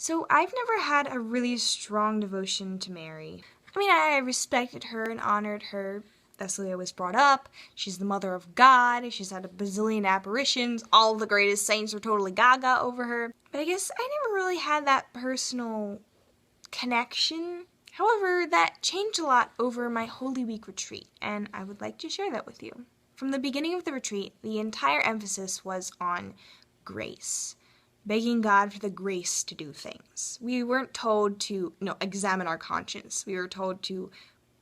So I've never had a really strong devotion to Mary. I mean, I respected her and honored her. That's the way I was brought up. She's the mother of God. She's had a bazillion apparitions. All the greatest saints are totally gaga over her. But I guess I never really had that personal connection. However, that changed a lot over my Holy Week retreat, and I would like to share that with you. From the beginning of the retreat, the entire emphasis was on grace. Begging God for the grace to do things. We weren't told to, examine our conscience. We were told to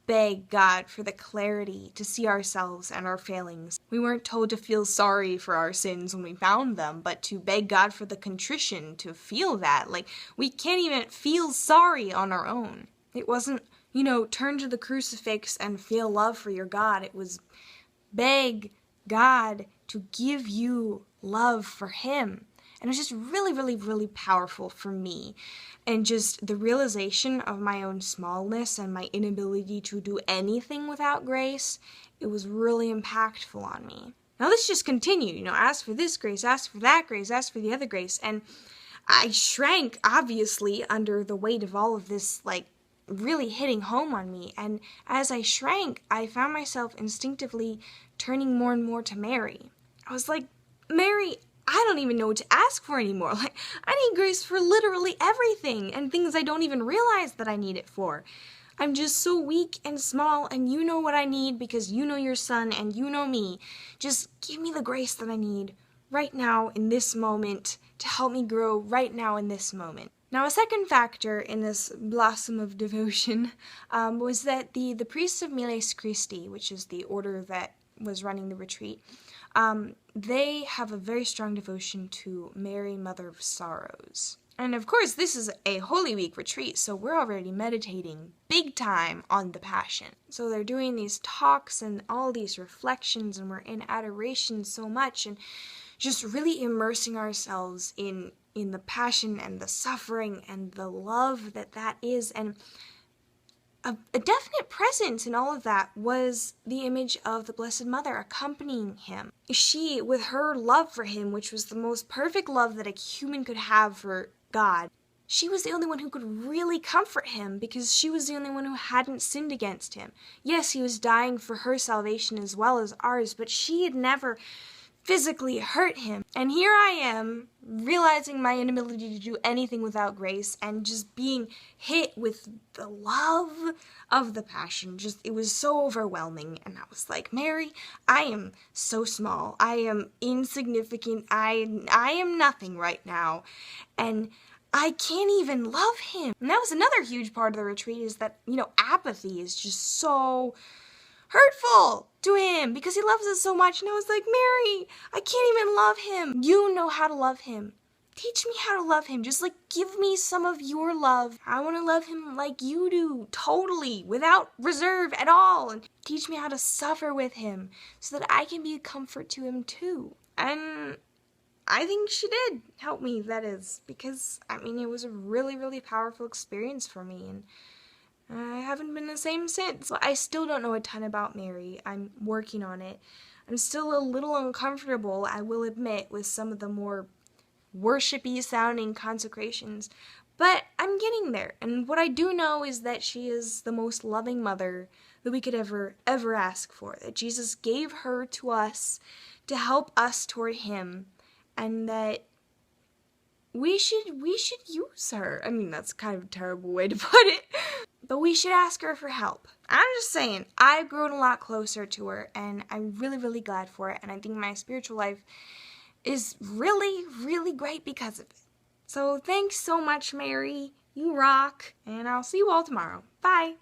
beg God for the clarity to see ourselves and our failings. We weren't told to feel sorry for our sins when we found them, but to beg God for the contrition to feel that. Like, we can't even feel sorry on our own. It wasn't, turn to the crucifix and feel love for your God. It was beg God to give you love for Him. And it was just really, really, really powerful for me. And just the realization of my own smallness and my inability to do anything without grace, it was really impactful on me. Now this just continued, ask for this grace, ask for that grace, ask for the other grace. And I shrank, obviously, under the weight of all of this, really hitting home on me. And as I shrank, I found myself instinctively turning more and more to Mary. I was like, Mary, I don't even know what to ask for anymore. I need grace for literally everything and things I don't even realize that I need it for. I'm just so weak and small, and you know what I need because you know your son and you know me. Just give me the grace that I need right now in this moment to help me grow right now in this moment. Now, a second factor in this blossom of devotion was that the priests of Miles Christi, which is the order that was running the retreat, they have a very strong devotion to Mary, Mother of Sorrows. And of course, this is a Holy Week retreat, so we're already meditating big time on the Passion. So they're doing these talks and all these reflections, and we're in adoration so much, and just really immersing ourselves in the Passion and the suffering and the love that is. And a definite presence in all of that was the image of the Blessed Mother accompanying him. She, with her love for him, which was the most perfect love that a human could have for God, she was the only one who could really comfort him because she was the only one who hadn't sinned against him. Yes, he was dying for her salvation as well as ours, but she had never physically hurt him. And here I am, realizing my inability to do anything without grace and just being hit with the love of the Passion. It was so overwhelming. And I was like, Mary, I am so small. I am insignificant. I am nothing right now. And I can't even love him. And that was another huge part of the retreat, is that, apathy is just so hurtful to him because he loves us so much. And I was like, Mary, I can't even love him. You know how to love him. Teach me how to love him. Just give me some of your love. I want to love him like you do, totally, without reserve at all. And teach me how to suffer with him so that I can be a comfort to him too. And I think she did help me, that is, because, it was a really, really powerful experience for me, and I haven't been the same since. I still don't know a ton about Mary. I'm working on it. I'm still a little uncomfortable, I will admit, with some of the more worshipy sounding consecrations, but I'm getting there. And what I do know is that she is the most loving mother that we could ever ask for. That Jesus gave her to us to help us toward him, and that we should use her. That's kind of a terrible way to put it. But we should ask her for help. I'm just saying, I've grown a lot closer to her, and I'm really, really glad for it, and I think my spiritual life is really, really great because of it. So thanks so much, Mary. You rock, and I'll see you all tomorrow. Bye!